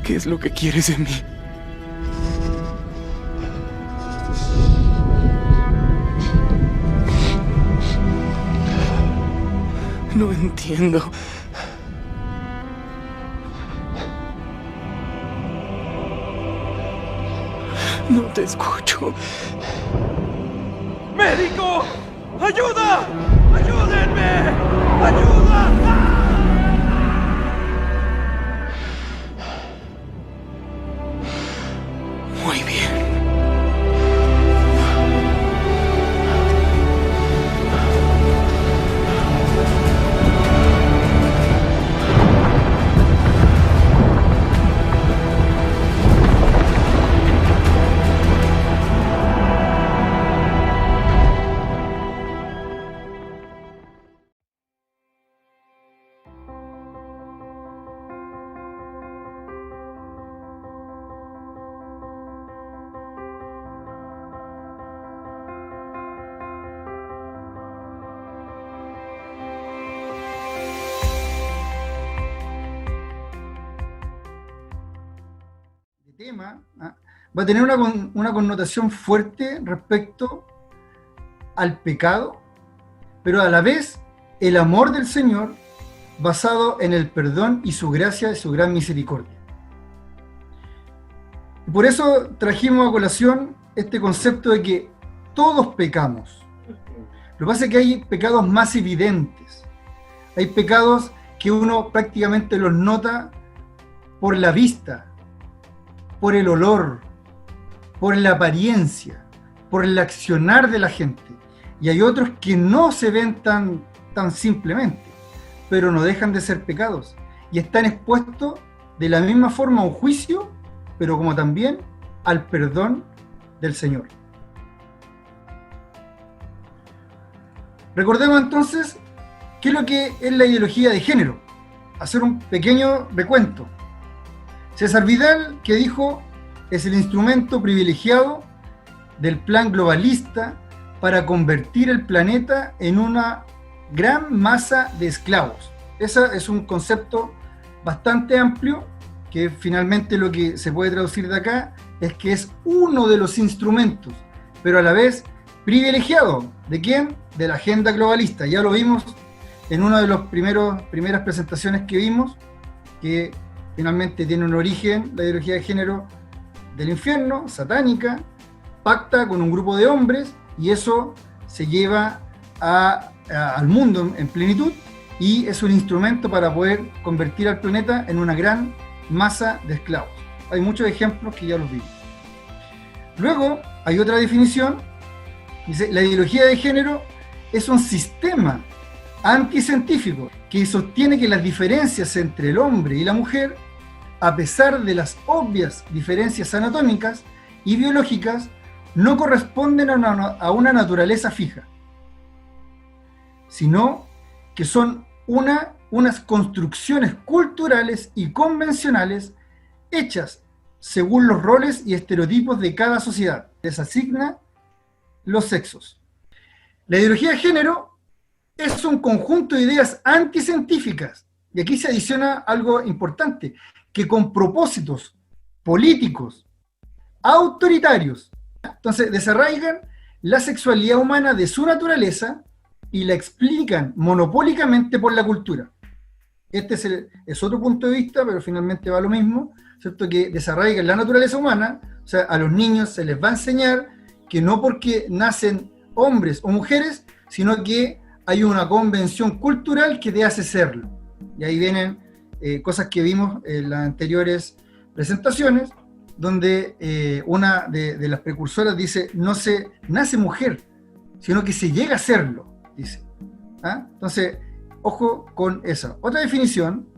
¿Qué es lo que quieres de mí? No entiendo. No te escucho. ¡Médico! ¡Ayuda! ¡Ayúdenme! ¡Ayuda! Muy bien. Tema va a tener una connotación fuerte respecto al pecado, pero a la vez el amor del Señor basado en el perdón y su gracia y su gran misericordia. Y por eso trajimos a colación este concepto de que todos pecamos. Lo que pasa es que hay pecados más evidentes. Hay pecados que uno prácticamente los nota por la vista, por el olor, por la apariencia, por el accionar de la gente. Y hay otros que no se ven tan simplemente, pero no dejan de ser pecados. Y están expuestos de la misma forma a un juicio, pero como también al perdón del Señor. Recordemos entonces qué es lo que es la ideología de género. Hacer un pequeño recuento. César Vidal, que dijo, es el instrumento privilegiado del plan globalista para convertir el planeta en una gran masa de esclavos. Ese es un concepto bastante amplio, que finalmente lo que se puede traducir de acá es que es uno de los instrumentos, pero a la vez privilegiado. ¿De quién? De la agenda globalista. Ya lo vimos en una de las primeras presentaciones que vimos, que finalmente tiene un origen, la ideología de género del infierno, satánica, pacta con un grupo de hombres y eso se lleva al mundo en plenitud y es un instrumento para poder convertir al planeta en una gran masa de esclavos. Hay muchos ejemplos que ya los vimos. Luego hay otra definición, dice, la ideología de género es un sistema anticientífico que sostiene que las diferencias entre el hombre y la mujer, a pesar de las obvias diferencias anatómicas y biológicas, no corresponden a una naturaleza fija, sino que son unas construcciones culturales y convencionales hechas según los roles y estereotipos de cada sociedad. Les asigna los sexos. La ideología de género es un conjunto de ideas anticientíficas, y aquí se adiciona algo importante, que con propósitos políticos, autoritarios, entonces desarraigan la sexualidad humana de su naturaleza y la explican monopólicamente por la cultura. Este es otro punto de vista, pero finalmente va a lo mismo, ¿cierto? Que desarraigan la naturaleza humana, o sea, a los niños se les va a enseñar que no porque nacen hombres o mujeres, sino que hay una convención cultural que te hace serlo. Y ahí vienen cosas que vimos en las anteriores presentaciones, donde una de las precursoras dice, no se nace mujer, sino que se llega a serlo, dice. ¿Ah? Entonces, ojo con esa. Otra definición,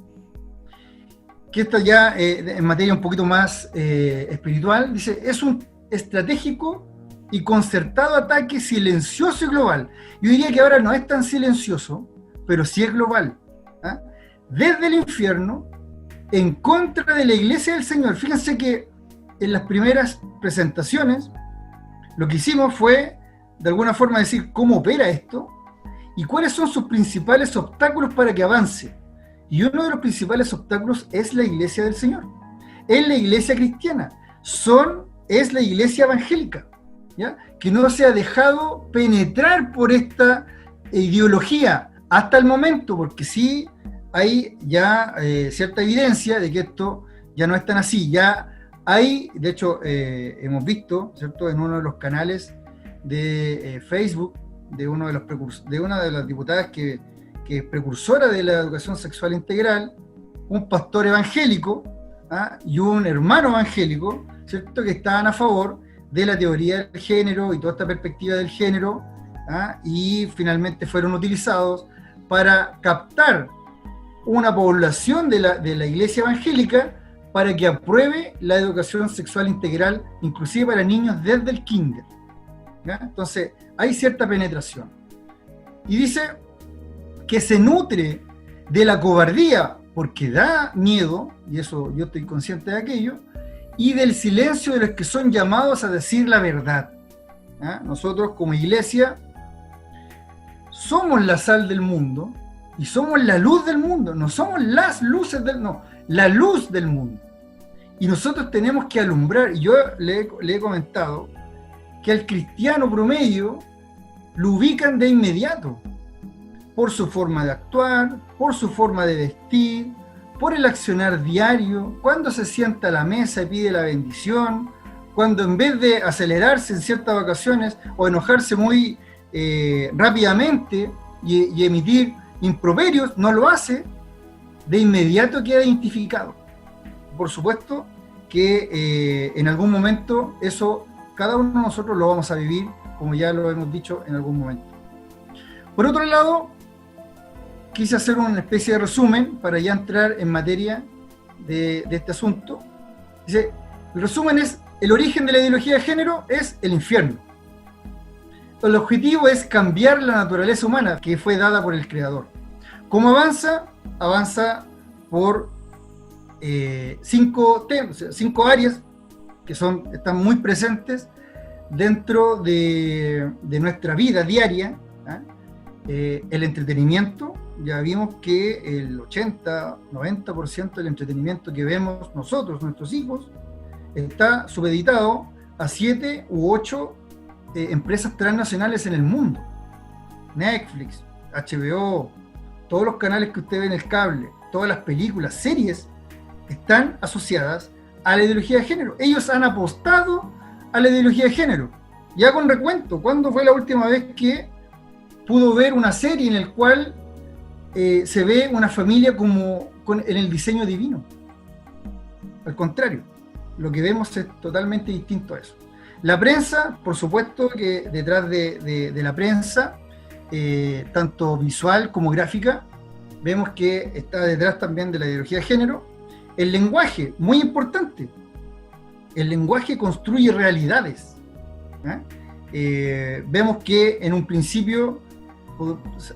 que está ya en materia un poquito más espiritual, dice, es un estratégico y concertado ataque silencioso y global. Yo diría que ahora no es tan silencioso, pero sí es global. ¿Ah? Desde el infierno, en contra de la iglesia del Señor. Fíjense que en las primeras presentaciones, lo que hicimos fue, de alguna forma, decir cómo opera esto y cuáles son sus principales obstáculos para que avance. Y uno de los principales obstáculos es la iglesia del Señor. es la iglesia cristiana, es la iglesia evangélica, ¿ya? Que no se ha dejado penetrar por esta ideología hasta el momento, porque sí hay ya cierta evidencia de que esto ya no es tan así. Ya hay, de hecho, hemos visto, ¿cierto?, en uno de los canales de Facebook de una de las diputadas que es precursora de la educación sexual integral, un pastor evangélico, ¿ah?, y un hermano evangélico, ¿cierto?, que estaban a favor de la teoría del género y toda esta perspectiva del género, ¿ah?, y finalmente fueron utilizados para captar una población de la iglesia evangélica para que apruebe la educación sexual integral, inclusive para niños desde el kinder, ¿ya? Entonces, hay cierta penetración. Y dice que se nutre de la cobardía, porque da miedo, y eso yo estoy consciente de aquello, y del silencio de los que son llamados a decir la verdad, ¿ya? Nosotros como iglesia somos la sal del mundo y somos la luz del mundo, no somos las luces la luz del mundo. Y nosotros tenemos que alumbrar. Y yo le he comentado que al cristiano promedio lo ubican de inmediato por su forma de actuar, por su forma de vestir, por el accionar diario, cuando se sienta a la mesa y pide la bendición, cuando en vez de acelerarse en ciertas ocasiones o enojarse muy rápidamente y emitir improperios, no lo hace, de inmediato queda identificado. Por supuesto que en algún momento eso, cada uno de nosotros lo vamos a vivir, como ya lo hemos dicho en algún momento. Por otro lado, quise hacer una especie de resumen para ya entrar en materia de este asunto. Dice, el resumen es, el origen de la ideología de género es el infierno. El objetivo es cambiar la naturaleza humana que fue dada por el Creador. ¿Cómo avanza? Avanza por 5 áreas que están muy presentes dentro de nuestra vida diaria, ¿eh? El entretenimiento. Ya vimos que el 80-90% del entretenimiento que vemos nosotros, nuestros hijos, está supeditado a 7 u 8 empresas transnacionales en el mundo. Netflix, HBO, todos los canales que usted ve en el cable, todas las películas, series, están asociadas a la ideología de género. Ellos han apostado a la ideología de género. Ya con recuento, ¿cuándo fue la última vez que pudo ver una serie en la cual se ve una familia en el diseño divino? Al contrario, lo que vemos es totalmente distinto a eso. La prensa, por supuesto que detrás de la prensa, tanto visual como gráfica, vemos que está detrás también de la ideología de género. El lenguaje, muy importante. El lenguaje construye realidades, ¿eh? Vemos que en un principio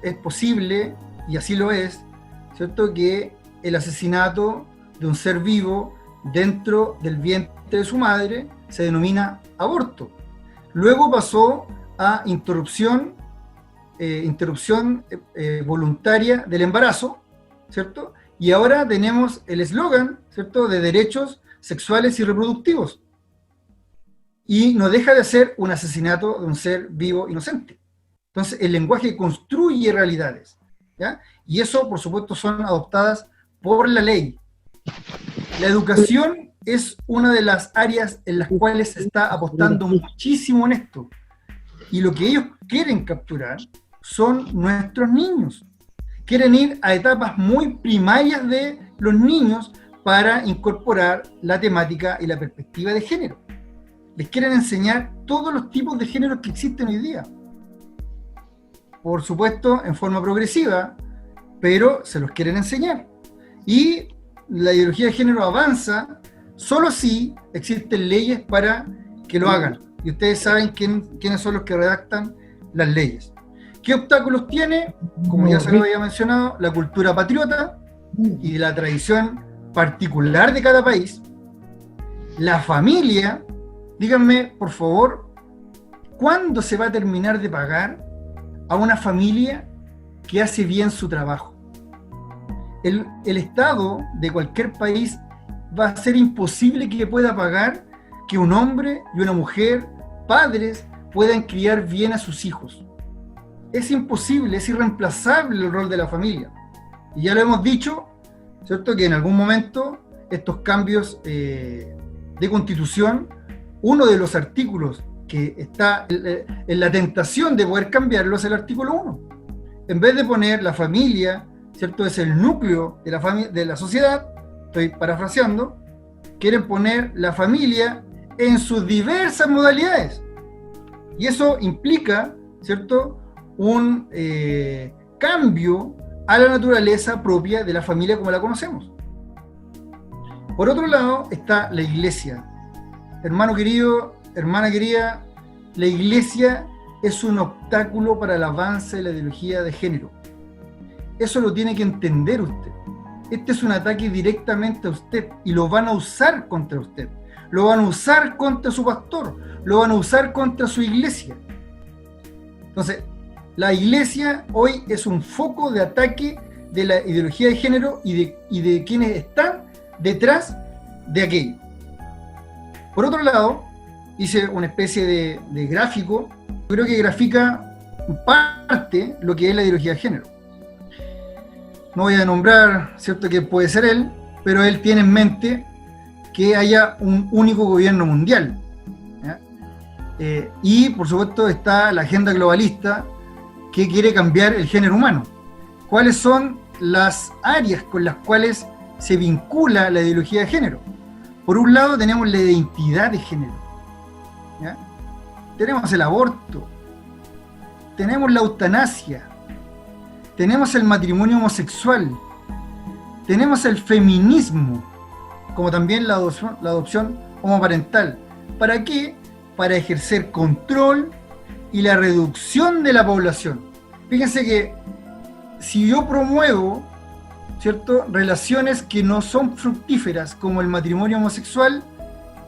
es posible, y así lo es, ¿cierto?, que el asesinato de un ser vivo dentro del vientre de su madre se denomina aborto. Luego pasó a interrupción voluntaria del embarazo, ¿cierto? Y ahora tenemos el eslogan, ¿cierto?, de derechos sexuales y reproductivos. Y no deja de ser un asesinato de un ser vivo inocente. Entonces, el lenguaje construye realidades, ¿ya? Y eso, por supuesto, son adoptadas por la ley. La educación es una de las áreas en las cuales se está apostando muchísimo en esto. Y lo que ellos quieren capturar son nuestros niños. Quieren ir a etapas muy primarias de los niños para incorporar la temática y la perspectiva de género. Les quieren enseñar todos los tipos de géneros que existen hoy día. Por supuesto, en forma progresiva, pero se los quieren enseñar. Y la ideología de género avanza solo si existen leyes para que lo hagan. Y ustedes saben quiénes son los que redactan las leyes. ¿Qué obstáculos tiene? Como ya se lo había mencionado, la cultura patriota y la tradición particular de cada país. La familia, díganme, por favor, ¿cuándo se va a terminar de pagar a una familia que hace bien su trabajo? El Estado de cualquier país va a ser imposible que pueda pagar que un hombre y una mujer, padres, puedan criar bien a sus hijos. Es imposible, es irreemplazable el rol de la familia. Y ya lo hemos dicho, ¿cierto?, que en algún momento estos cambios de constitución, uno de los artículos que está en la tentación de poder cambiarlo es el artículo 1. En vez de poner la familia, ¿cierto?, es el núcleo de la sociedad, estoy parafraseando, quieren poner la familia en sus diversas modalidades. Y eso implica, ¿cierto?, un cambio a la naturaleza propia de la familia como la conocemos. Por otro lado está la iglesia. Hermano querido, hermana querida, la iglesia es un obstáculo para el avance de la ideología de género. Eso lo tiene que entender usted. Este es un ataque directamente a usted y lo van a usar contra usted. Lo van a usar contra su pastor, lo van a usar contra su iglesia. Entonces, la iglesia hoy es un foco de ataque de la ideología de género y de quienes están detrás de aquello. Por otro lado, hice una especie de gráfico, creo que grafica en parte lo que es la ideología de género. No voy a nombrar, ¿cierto?, que puede ser él, pero él tiene en mente que haya un único gobierno mundial. Y por supuesto está la agenda globalista que quiere cambiar el género humano. ¿Cuáles son las áreas con las cuales se vincula la ideología de género? Por un lado tenemos la identidad de género, ¿ya? Tenemos el aborto, tenemos la eutanasia, tenemos el matrimonio homosexual, tenemos el feminismo, como también la adopción homoparental. ¿Para qué? Para ejercer control y la reducción de la población. Fíjense que si yo promuevo, ¿cierto?, relaciones que no son fructíferas, como el matrimonio homosexual,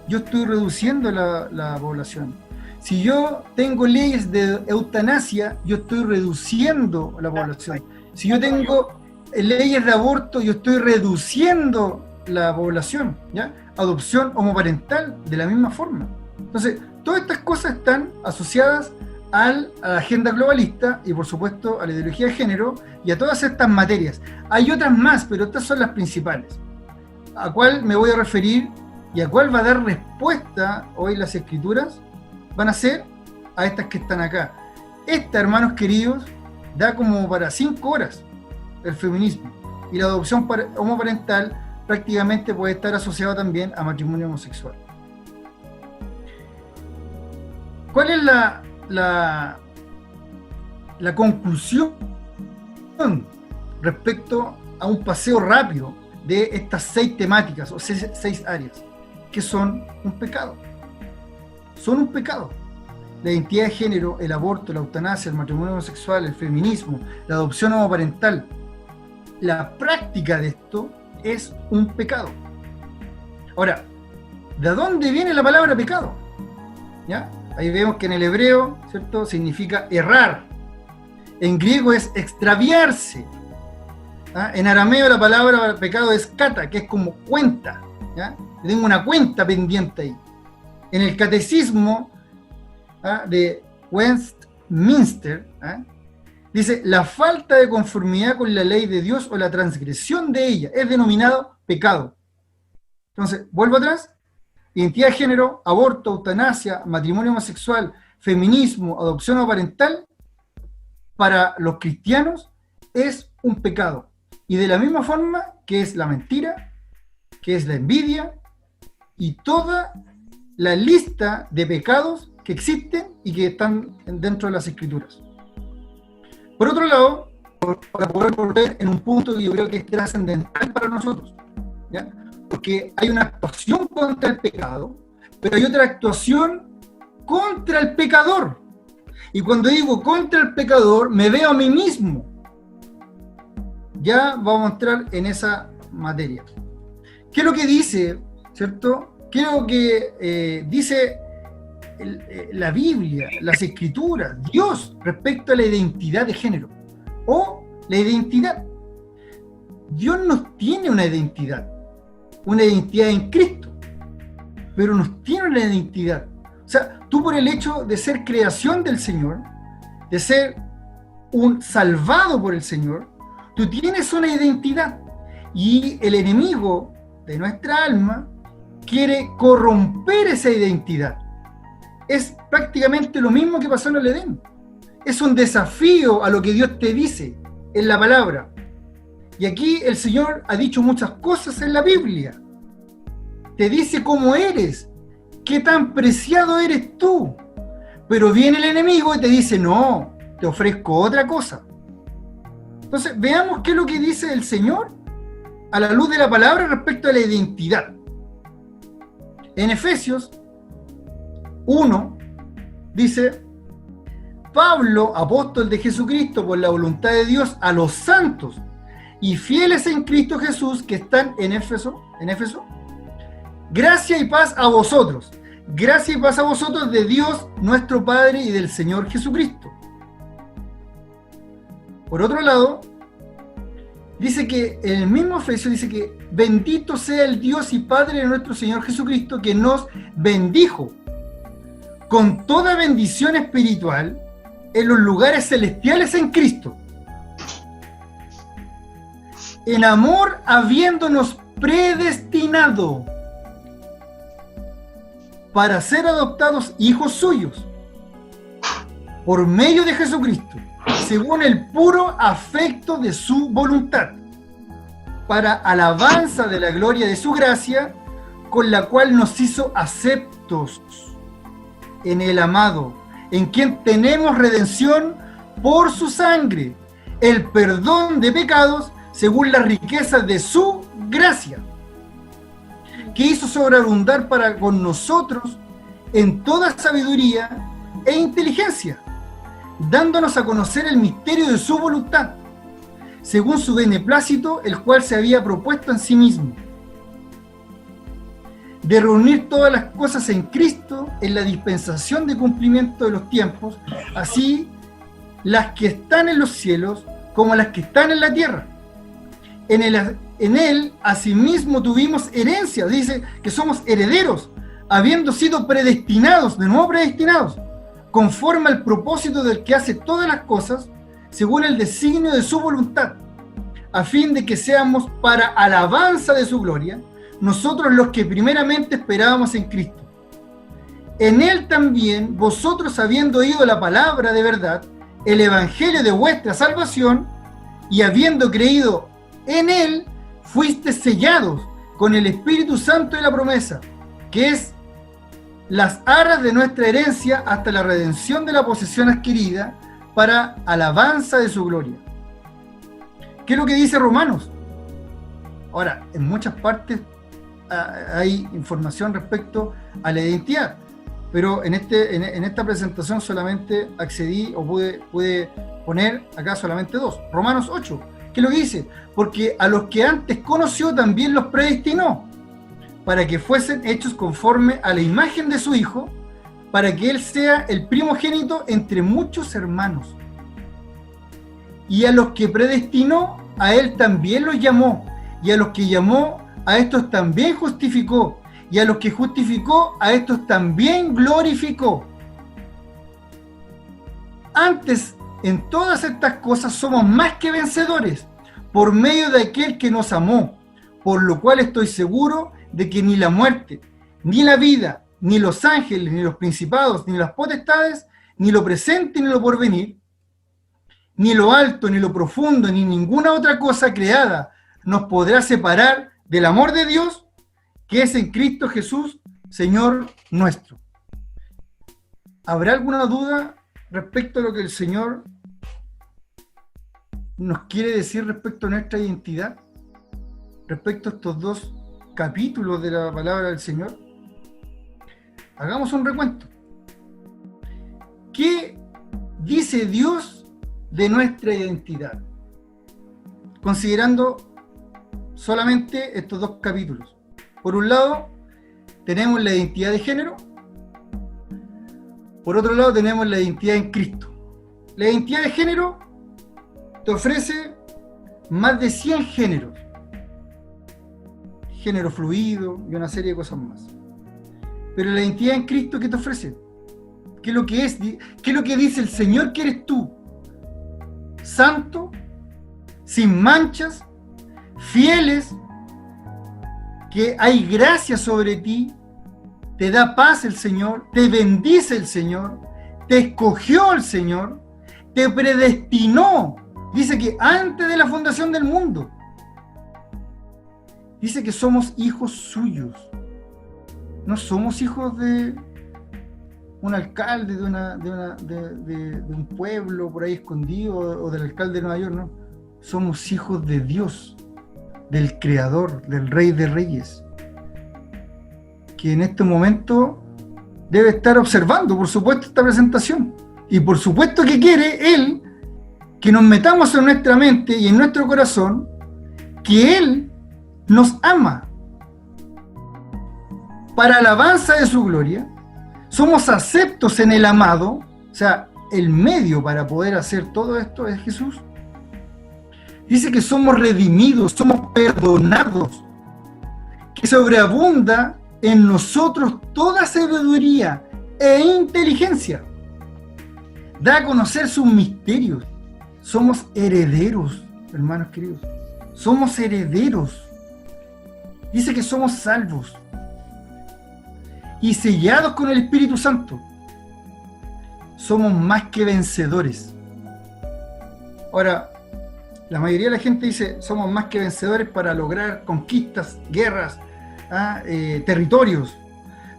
yo estoy reduciendo la población. Si yo tengo leyes de eutanasia, yo estoy reduciendo la población. Si yo tengo leyes de aborto, yo estoy reduciendo la población, ¿ya? Adopción homoparental, de la misma forma. Entonces, todas estas cosas están asociadas a la agenda globalista y, por supuesto, a la ideología de género y a todas estas materias. Hay otras más, pero estas son las principales, a cuál me voy a referir y a cuál va a dar respuesta hoy las escrituras. Van a ser a estas que están acá. Esta, hermanos queridos, da como para 5 horas el feminismo, y la adopción homoparental prácticamente puede estar asociada también a matrimonio homosexual. ¿Cuál es la conclusión respecto a un paseo rápido de estas 6 temáticas o 6 áreas que son un pecado? Son un pecado. La identidad de género, el aborto, la eutanasia, el matrimonio homosexual, el feminismo, la adopción homoparental. La práctica de esto es un pecado. Ahora, ¿de dónde viene la palabra pecado? ¿Ya? Ahí vemos que en el hebreo, ¿cierto?, significa errar. En griego es extraviarse. ¿Ah? En arameo la palabra pecado es kata, que es como cuenta. ¿Ya? Tengo una cuenta pendiente ahí. En el catecismo de Westminster, dice: la falta de conformidad con la ley de Dios o la transgresión de ella es denominado pecado. Entonces, vuelvo atrás: identidad de género, aborto, eutanasia, matrimonio homosexual, feminismo, adopción homoparental, para los cristianos es un pecado. Y de la misma forma que es la mentira, que es la envidia y toda la lista de pecados que existen y que están dentro de las escrituras. Por otro lado, para poder volver en un punto que yo creo que es trascendental para nosotros, ¿ya? Porque hay una actuación contra el pecado, pero hay otra actuación contra el pecador. Y cuando digo contra el pecador, me veo a mí mismo. Ya vamos a entrar en esa materia. ¿Qué es lo que dice, cierto? ¿Qué es lo que dice la Biblia, las escrituras, Dios, respecto a la identidad de género? O la identidad. Dios no tiene una identidad. una identidad en Cristo, pero nos tiene una identidad. O sea, tú por el hecho de ser creación del Señor, de ser un salvado por el Señor, tú tienes una identidad. Y el enemigo de nuestra alma quiere corromper esa identidad. Es prácticamente lo mismo que pasó en el Edén. Es un desafío a lo que Dios te dice en la palabra. Y aquí el Señor ha dicho muchas cosas en la Biblia. Te dice cómo eres, qué tan preciado eres tú. Pero viene el enemigo y te dice, no, te ofrezco otra cosa. Entonces, veamos qué es lo que dice el Señor a la luz de la palabra respecto a la identidad. En Efesios 1 dice: Pablo, apóstol de Jesucristo por la voluntad de Dios, a los santos y fieles en Cristo Jesús que están en Éfeso, gracia y paz a vosotros. Gracia y paz a vosotros de Dios nuestro Padre y del Señor Jesucristo. Por otro lado, dice que en el mismo Efesios dice que bendito sea el Dios y Padre de nuestro Señor Jesucristo, que nos bendijo con toda bendición espiritual en los lugares celestiales en Cristo, en amor habiéndonos predestinado para ser adoptados hijos suyos por medio de Jesucristo, según el puro afecto de su voluntad, para alabanza de la gloria de su gracia, con la cual nos hizo aceptos en el amado, en quien tenemos redención por su sangre, el perdón de pecados según las riquezas de su gracia, que hizo sobreabundar para con nosotros en toda sabiduría e inteligencia, dándonos a conocer el misterio de su voluntad, según su beneplácito, el cual se había propuesto en sí mismo, de reunir todas las cosas en Cristo en la dispensación de cumplimiento de los tiempos, así las que están en los cielos como las que están en la tierra. En él asimismo tuvimos herencia, dice que somos herederos, habiendo sido predestinados, de nuevo predestinados, conforme al propósito del que hace todas las cosas, según el designio de su voluntad, a fin de que seamos para alabanza de su gloria, nosotros los que primeramente esperábamos en Cristo. En él también, vosotros habiendo oído la palabra de verdad, el evangelio de vuestra salvación, y habiendo creído en él, fuiste sellados con el Espíritu Santo de la promesa, que es las aras de nuestra herencia hasta la redención de la posesión adquirida para alabanza de su gloria. ¿Qué es lo que dice Romanos? Ahora, en muchas partes hay información respecto a la identidad, pero en esta presentación solamente accedí o pude poner acá solamente dos. Romanos 8, ¿qué es lo que dice? Porque a los que antes conoció también los predestinó, para que fuesen hechos conforme a la imagen de su Hijo, para que Él sea el primogénito entre muchos hermanos. Y a los que predestinó, a Él también los llamó, y a los que llamó, a estos también justificó, y a los que justificó, a estos también glorificó. Antes, en todas estas cosas somos más que vencedores, por medio de aquel que nos amó, por lo cual estoy seguro de que ni la muerte, ni la vida, ni los ángeles, ni los principados, ni las potestades, ni lo presente, ni lo porvenir, ni lo alto, ni lo profundo, ni ninguna otra cosa creada nos podrá separar del amor de Dios, que es en Cristo Jesús, Señor nuestro. ¿Habrá alguna duda respecto a lo que el Señor nos quiere decir respecto a nuestra identidad? Respecto a estos dos capítulos de la palabra del Señor. Hagamos un recuento. ¿Qué dice Dios de nuestra identidad? Considerando solamente estos dos capítulos. Por un lado, tenemos la identidad de género. Por otro lado, tenemos la identidad en Cristo. La identidad de género te ofrece más de 100 géneros. género fluido y una serie de cosas más. Pero la identidad en Cristo, ¿qué te ofrece? ¿Qué es lo que es? ¿Qué es lo que dice el Señor que eres tú? Santo, sin manchas, fieles, que hay gracia sobre ti, te da paz el Señor, te bendice el Señor, te escogió el Señor, te predestinó. Dice que antes de la fundación del mundo, dice que somos hijos suyos. No somos hijos de un alcalde, de un pueblo por ahí escondido, o del alcalde de Nueva York, no. Somos hijos de Dios, del Creador, del Rey de Reyes, que en este momento debe estar observando, por supuesto, esta presentación. Y por supuesto que quiere Él que nos metamos en nuestra mente y en nuestro corazón que Él nos ama para alabanza de su gloria. Somos aceptos en el amado, o sea, el medio para poder hacer todo esto es Jesús. Dice que somos redimidos, somos perdonados, que sobreabunda en nosotros toda sabiduría e inteligencia. Da a conocer sus misterios. Somos herederos, hermanos queridos. Somos herederos. Dice que somos salvos y sellados con el Espíritu Santo. Somos más que vencedores. Ahora, la mayoría de la gente dice, somos más que vencedores para lograr conquistas, guerras, territorios.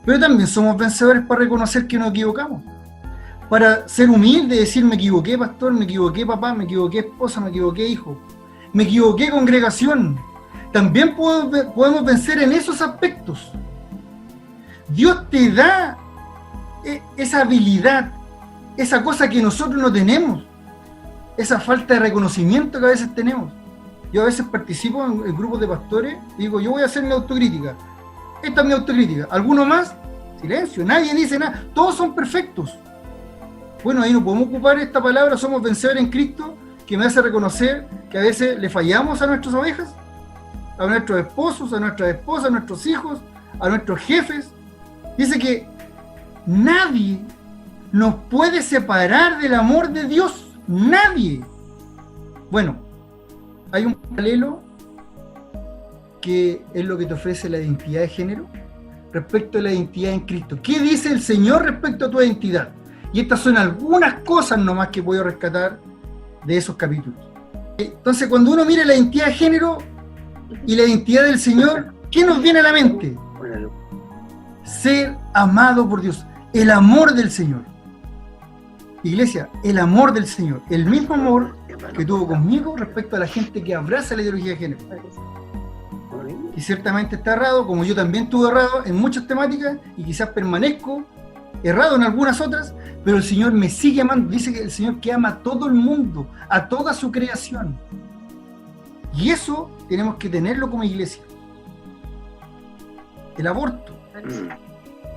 Pero también somos vencedores para reconocer que nos equivocamos. Para ser humilde y decir, me equivoqué, pastor, me equivoqué, papá, me equivoqué, esposa, me equivoqué, hijo. Me equivoqué, congregación. También podemos vencer en esos aspectos. Dios te da esa habilidad, esa cosa que nosotros no tenemos, esa falta de reconocimiento que a veces tenemos. Yo a veces participo en grupos de pastores y digo, yo voy a hacer mi autocrítica. Esta es mi autocrítica. ¿Alguno más? Silencio, nadie dice nada. Todos son perfectos. Bueno, ahí no podemos ocupar esta palabra, somos vencedores en Cristo, que me hace reconocer que a veces le fallamos a nuestras ovejas, a nuestros esposos, a nuestras esposas, a nuestros hijos, a nuestros jefes. Dice que nadie nos puede separar del amor de Dios. Nadie. Bueno, hay un paralelo que es lo que te ofrece la identidad de género respecto a la identidad en Cristo. ¿Qué dice el Señor respecto a tu identidad? Y estas son algunas cosas nomás que puedo rescatar de esos capítulos. Entonces, cuando uno mira la identidad de género y la identidad del Señor, ¿qué nos viene a la mente? Ser amado por Dios, el amor del Señor. Iglesia, el amor del Señor, el mismo amor que tuvo conmigo respecto a la gente que abraza la ideología de género. Y ciertamente está errado, como yo también estuve errado en muchas temáticas y quizás permanezco errado en algunas otras, pero el Señor me sigue amando. Dice que el Señor que ama a todo el mundo, a toda su creación. Y eso tenemos que tenerlo como iglesia. El aborto.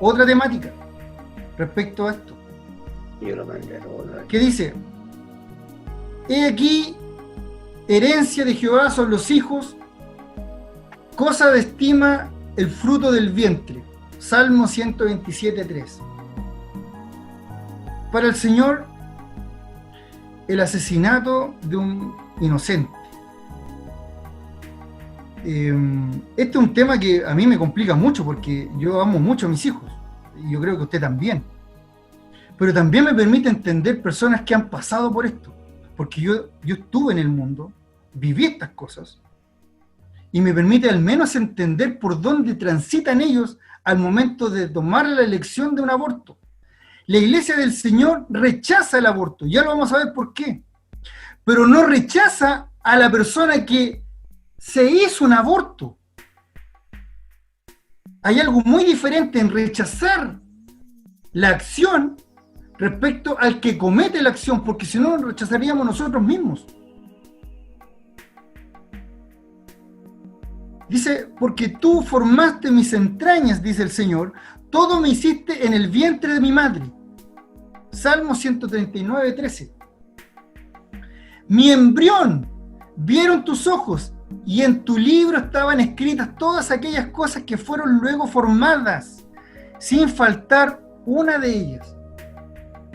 Otra temática respecto a esto. ¿Qué dice? He aquí, herencia de Jehová son los hijos, cosa de estima el fruto del vientre. Salmo 127:3. Para el Señor, el asesinato de un inocente. Este es un tema que a mí me complica mucho porque yo amo mucho a mis hijos y yo creo que usted también. Pero también me permite entender personas que han pasado por esto, porque yo estuve en el mundo, viví estas cosas y me permite al menos entender por dónde transitan ellos al momento de tomar la elección de un aborto. La Iglesia del Señor rechaza el aborto, ya lo vamos a ver por qué, pero no rechaza a la persona que se hizo un aborto. Hay algo muy diferente en rechazar la acción respecto al que comete la acción, porque si no rechazaríamos nosotros mismos. Dice, porque tú formaste mis entrañas, dice el Señor, todo me hiciste en el vientre de mi madre. Salmo 139:13. Mi embrión vieron tus ojos, y en tu libro estaban escritas todas aquellas cosas que fueron luego formadas, sin faltar una de ellas.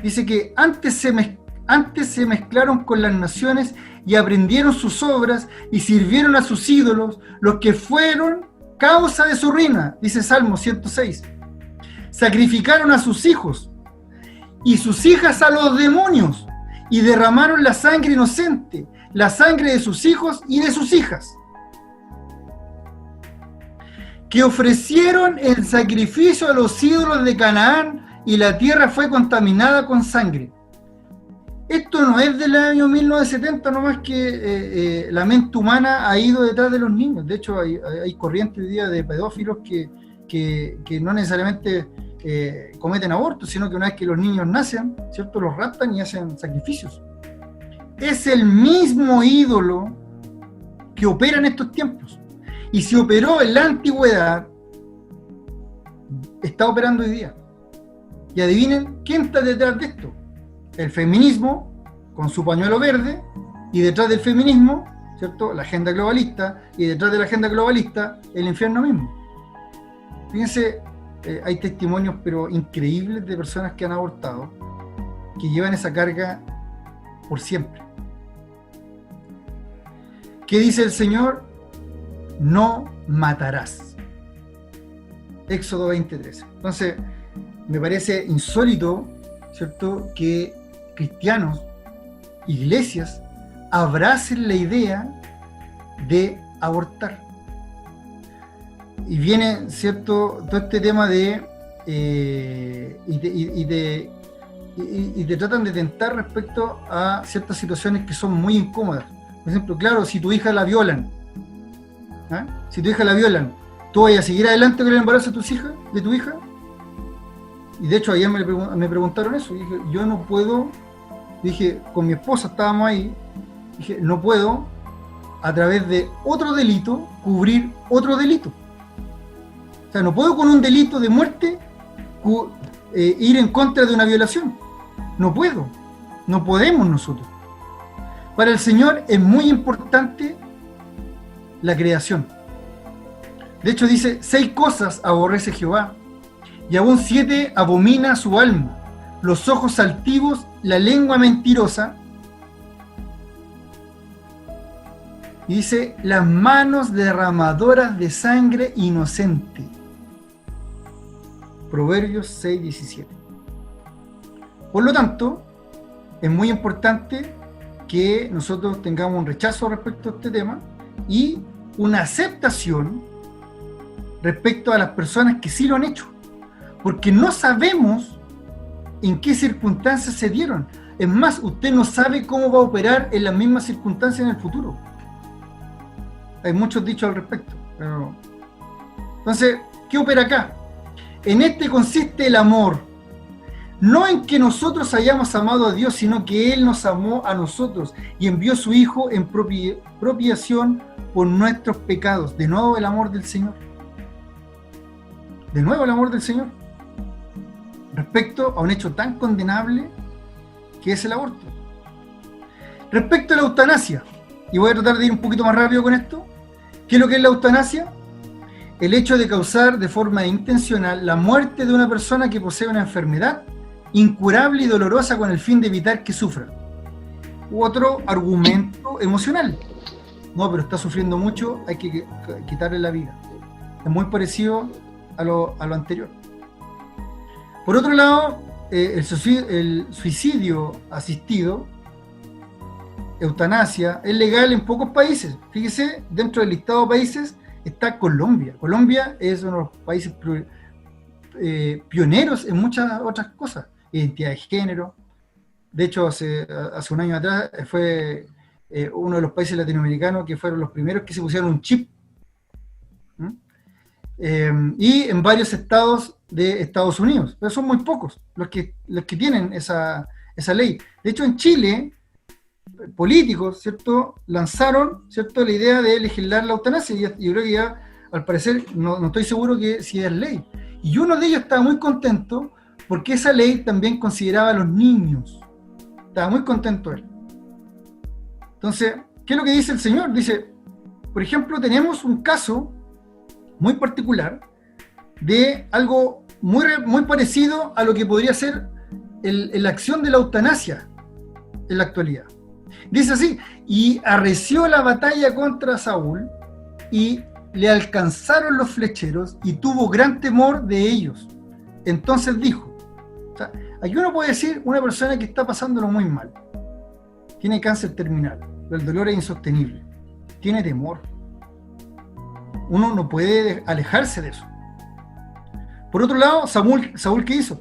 Dice que antes se mezclaron con las naciones y aprendieron sus obras y sirvieron a sus ídolos, los que fueron causa de su ruina, dice Salmo 106. Sacrificaron a sus hijos y sus hijas a los demonios y derramaron la sangre inocente, la sangre de sus hijos y de sus hijas, que ofrecieron el sacrificio a los ídolos de Canaán, y la tierra fue contaminada con sangre. Esto no es del año 1970, nomás que la mente humana ha ido detrás de los niños. De hecho, hay corrientes hoy día de pedófilos que no necesariamente cometen abortos, sino que una vez que los niños nacen, ¿cierto?, los raptan y hacen sacrificios. Es el mismo ídolo que opera en estos tiempos. Y si operó en la antigüedad, está operando hoy día. Y adivinen quién está detrás de esto. El feminismo, con su pañuelo verde, y detrás del feminismo, ¿cierto?, la agenda globalista, y detrás de la agenda globalista, el infierno mismo. Fíjense, hay testimonios pero increíbles de personas que han abortado, que llevan esa carga por siempre. ¿Qué dice el Señor? No matarás. Éxodo 20:13. Entonces, me parece insólito, ¿cierto?, que cristianos, iglesias, abracen la idea de abortar. Y viene, ¿cierto?, todo este tema de y te tratan de tentar respecto a ciertas situaciones que son muy incómodas. Por ejemplo, claro, si tu hija la violan, ¿eh? Si tu hija la violan, ¿tú vas a seguir adelante con el embarazo de tu hija? Y de hecho ayer me preguntaron eso, y dije, yo no puedo, dije, con mi esposa estábamos ahí, dije, no puedo a través de otro delito cubrir otro delito. O sea, no puedo con un delito de muerte ir en contra de una violación. No puedo, no podemos nosotros. Para el Señor es muy importante la creación. De hecho dice, 6 cosas aborrece Jehová, y aún 7 abomina su alma: los ojos altivos, la lengua mentirosa, y dice, las manos derramadoras de sangre inocente. Proverbios 6:17. Por lo tanto, es muy importante que nosotros tengamos un rechazo respecto a este tema y una aceptación respecto a las personas que sí lo han hecho, porque no sabemos en qué circunstancias se dieron. Es más, usted no sabe cómo va a operar en las mismas circunstancias en el futuro. Hay muchos dichos al respecto. Pero... Entonces, ¿qué opera acá? En este consiste el amor, no en que nosotros hayamos amado a Dios, sino que Él nos amó a nosotros y envió a su Hijo en propiciación por nuestros pecados. De nuevo el amor del Señor. De nuevo el amor del Señor. Respecto a un hecho tan condenable que es el aborto. Respecto a la eutanasia, y voy a tratar de ir un poquito más rápido con esto. ¿Qué es lo que es la eutanasia? El hecho de causar de forma intencional la muerte de una persona que posee una enfermedad incurable y dolorosa con el fin de evitar que sufra. U otro argumento emocional. No, pero está sufriendo mucho, hay que quitarle la vida. Es muy parecido a lo anterior. Por otro lado, el suicidio asistido, eutanasia, es legal en pocos países. Fíjese, dentro del listado de países está Colombia. Colombia es uno de los países pioneros en muchas otras cosas. Identidad de género. De hecho, hace un año atrás fue uno de los países latinoamericanos que fueron los primeros que se pusieron un chip. Y en varios estados de Estados Unidos. Pero son muy pocos los que tienen esa ley. De hecho, en Chile, políticos, ¿cierto?, lanzaron, ¿cierto?, la idea de legislar la eutanasia, y yo creo que ya, al parecer, no estoy seguro que si es ley. Y uno de ellos estaba muy contento porque esa ley también consideraba a los niños. Estaba muy contento él. Entonces, ¿qué es lo que dice el Señor? Dice, Por ejemplo, tenemos un caso muy particular de algo muy parecido a lo que podría ser la acción de la eutanasia en la actualidad. Dice así: y arreció la batalla contra Saúl, y le alcanzaron los flecheros, y tuvo gran temor de ellos. Entonces dijo, o sea, aquí uno puede decir, una persona que está pasándolo muy mal, tiene cáncer terminal, el dolor es insostenible, tiene temor. Uno no puede alejarse de eso. Por otro lado, Saúl ¿qué hizo?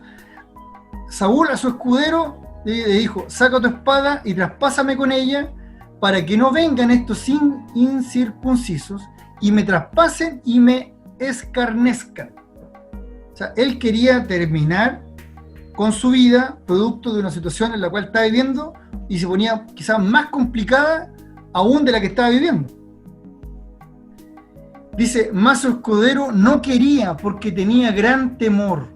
Saúl a su escudero le dijo: saca tu espada y traspásame con ella, para que no vengan estos incircuncisos y me traspasen y me escarnezcan. O sea, él quería terminar con su vida, producto de una situación en la cual estaba viviendo, y se ponía quizás más complicada aún de la que estaba viviendo. Dice: mas su escudero no quería, porque tenía gran temor.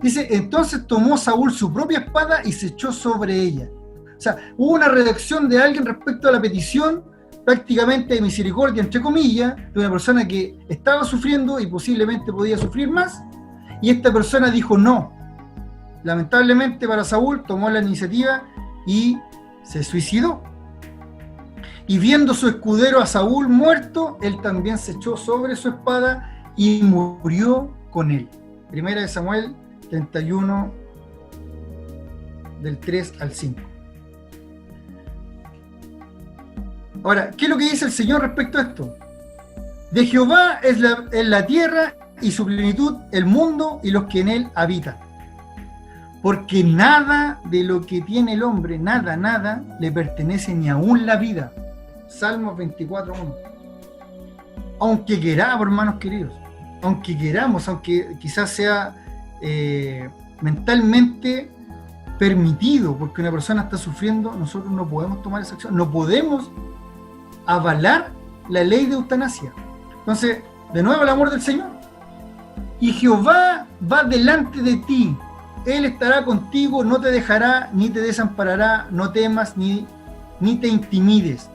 Dice: entonces tomó Saúl su propia espada y se echó sobre ella. O sea, hubo una reacción de alguien respecto a la petición, prácticamente de misericordia, entre comillas, de una persona que estaba sufriendo y posiblemente podía sufrir más, y esta persona dijo no. Lamentablemente para Saúl, tomó la iniciativa y se suicidó. Y viendo su escudero a Saúl muerto, él también se echó sobre su espada y murió con él. Primera de Samuel 31, del 3 al 5. Ahora, ¿qué es lo que dice el Señor respecto a esto? De Jehová es la tierra y su plenitud, el mundo y los que en él habitan. Porque nada de lo que tiene el hombre, nada, le pertenece, ni aún la vida. Salmos 24:1. Aunque queramos, hermanos queridos, aunque queramos, aunque quizás sea mentalmente permitido, porque una persona está sufriendo, nosotros no podemos tomar esa acción, no podemos avalar la ley de eutanasia. Entonces, de nuevo el amor del Señor. Y Jehová va delante de ti, Él estará contigo, no te dejará ni te desamparará, no temas ni te intimides.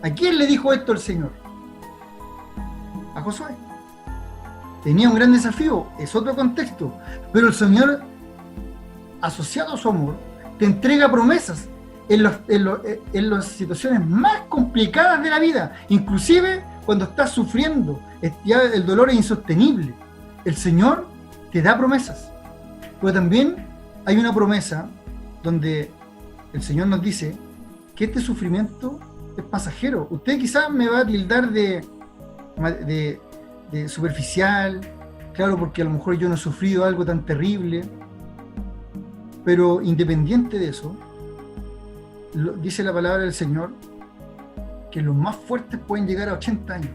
¿A quién le dijo esto el Señor? A Josué. Tenía un gran desafío, es otro contexto, pero el Señor, asociado a su amor, te entrega promesas en las situaciones más complicadas de la vida, inclusive cuando estás sufriendo, ya el dolor es insostenible. El Señor te da promesas, pero también hay una promesa donde el Señor nos dice que este sufrimiento es pasajero. Usted quizás me va a tildar de superficial, claro, porque a lo mejor yo no he sufrido algo tan terrible, pero independiente de eso, dice la palabra del Señor que los más fuertes pueden llegar a 80 años.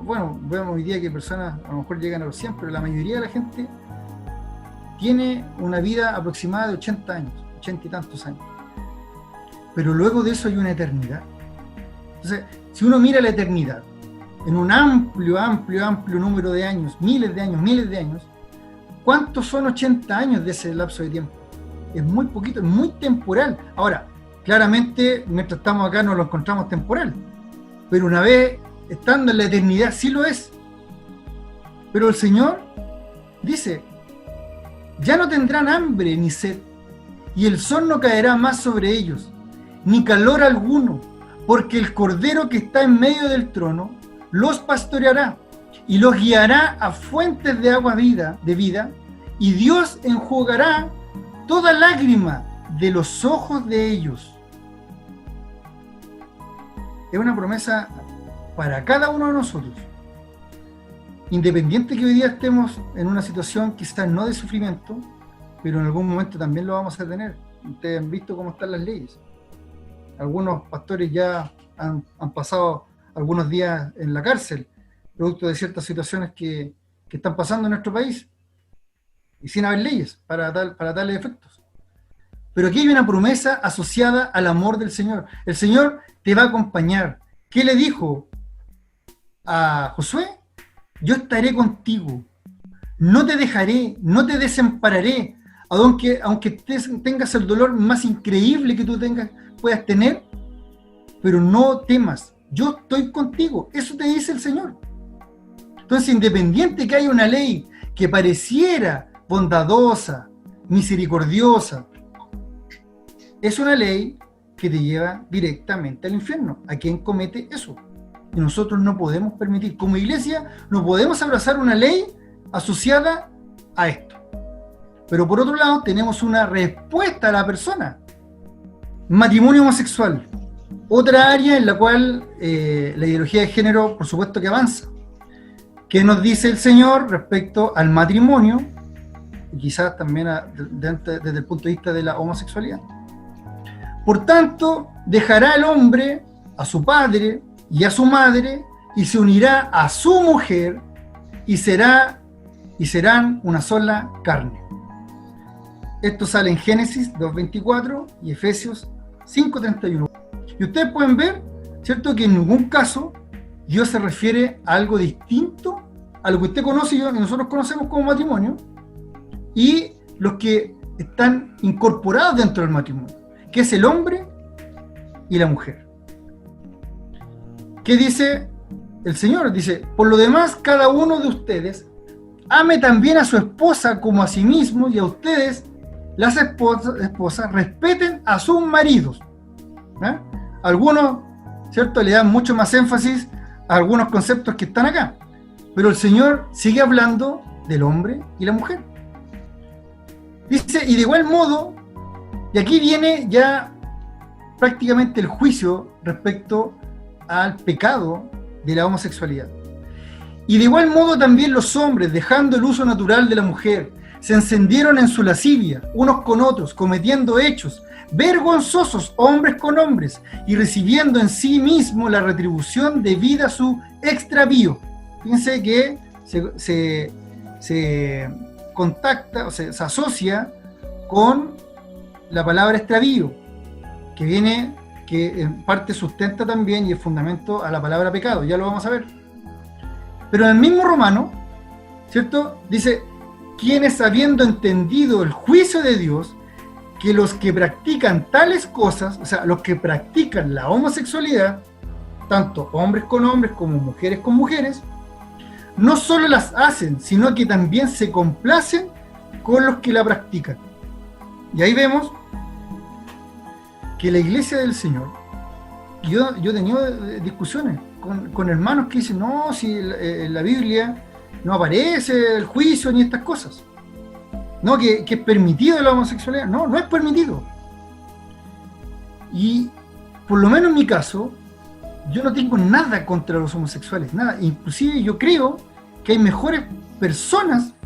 Bueno, vemos hoy día que personas a lo mejor llegan a los 100, pero la mayoría de la gente tiene una vida aproximada de 80 años, 80 y tantos años. Pero luego de eso hay una eternidad. Entonces, si uno mira la eternidad en un amplio número de años, miles de años, ¿cuántos son 80 años de ese lapso de tiempo? Es muy poquito, es muy temporal. Ahora, claramente, mientras estamos acá no lo encontramos temporal, pero una vez estando en la eternidad sí lo es. Pero el Señor dice: ya no tendrán hambre ni sed, y el sol no caerá más sobre ellos, ni calor alguno, porque el Cordero que está en medio del trono los pastoreará y los guiará a fuentes de agua de vida, y Dios enjugará toda lágrima de los ojos de ellos. Es una promesa para cada uno de nosotros, independiente que hoy día estemos en una situación quizás no de sufrimiento, pero en algún momento también lo vamos a tener. Ustedes han visto cómo están las leyes. Algunos pastores ya han pasado algunos días en la cárcel, producto de ciertas situaciones que están pasando en nuestro país, y sin haber leyes para tales efectos. Pero aquí hay una promesa asociada al amor del Señor. El Señor te va a acompañar. ¿Qué le dijo a Josué? Yo estaré contigo, no te dejaré, no te desampararé, aunque tengas el dolor más increíble que tú puedas tener, pero no temas, yo estoy contigo. Eso te dice el Señor. Entonces, independiente que haya una ley que pareciera bondadosa, misericordiosa, es una ley que te lleva directamente al infierno. ¿A quién comete eso? Y nosotros no podemos permitir, como iglesia, no podemos abrazar una ley asociada a esto. Pero por otro lado, tenemos una respuesta a la persona. Matrimonio homosexual. Otra área en la cual la ideología de género, por supuesto que avanza. ¿Qué nos dice el Señor respecto al matrimonio? Y quizás también desde el punto de vista de la homosexualidad. Por tanto, dejará el hombre a su padre y a su madre, y se unirá a su mujer, y serán una sola carne. Esto sale en Génesis 2:24 y Efesios 5:31. Y ustedes pueden ver, ¿cierto?, que en ningún caso Dios se refiere a algo distinto a lo que usted conoce y nosotros conocemos como matrimonio, y los que están incorporados dentro del matrimonio, que es el hombre y la mujer. ¿Qué dice el Señor? Dice, por lo demás, cada uno de ustedes ame también a su esposa como a sí mismo, y a ustedes, las esposas, respeten a sus maridos. ¿Eh? Algunos, ¿cierto?, le dan mucho más énfasis a algunos conceptos que están acá, pero el Señor sigue hablando del hombre y la mujer. Dice, y de igual modo, y aquí viene ya prácticamente el juicio respecto al pecado de la homosexualidad. Y de igual modo también los hombres, dejando el uso natural de la mujer, se encendieron en su lascivia, unos con otros, cometiendo hechos vergonzosos, hombres con hombres, y recibiendo en sí mismo la retribución debida a su extravío. Fíjense que se contacta, o se asocia con la palabra extravío, que en parte sustenta también y es fundamento a la palabra pecado, ya lo vamos a ver. Pero en el mismo Romano, ¿cierto?, dice, quienes habiendo entendido el juicio de Dios, que los que practican tales cosas, o sea, los que practican la homosexualidad, tanto hombres con hombres como mujeres con mujeres, no solo las hacen, sino que también se complacen con los que la practican. Y ahí vemos que la iglesia del Señor, yo he tenido discusiones con hermanos que dicen, no, si en la Biblia no aparece el juicio ni estas cosas. No, que es permitido la homosexualidad. No, no es permitido. Y por lo menos en mi caso, yo no tengo nada contra los homosexuales, nada. Inclusive yo creo que hay mejores personas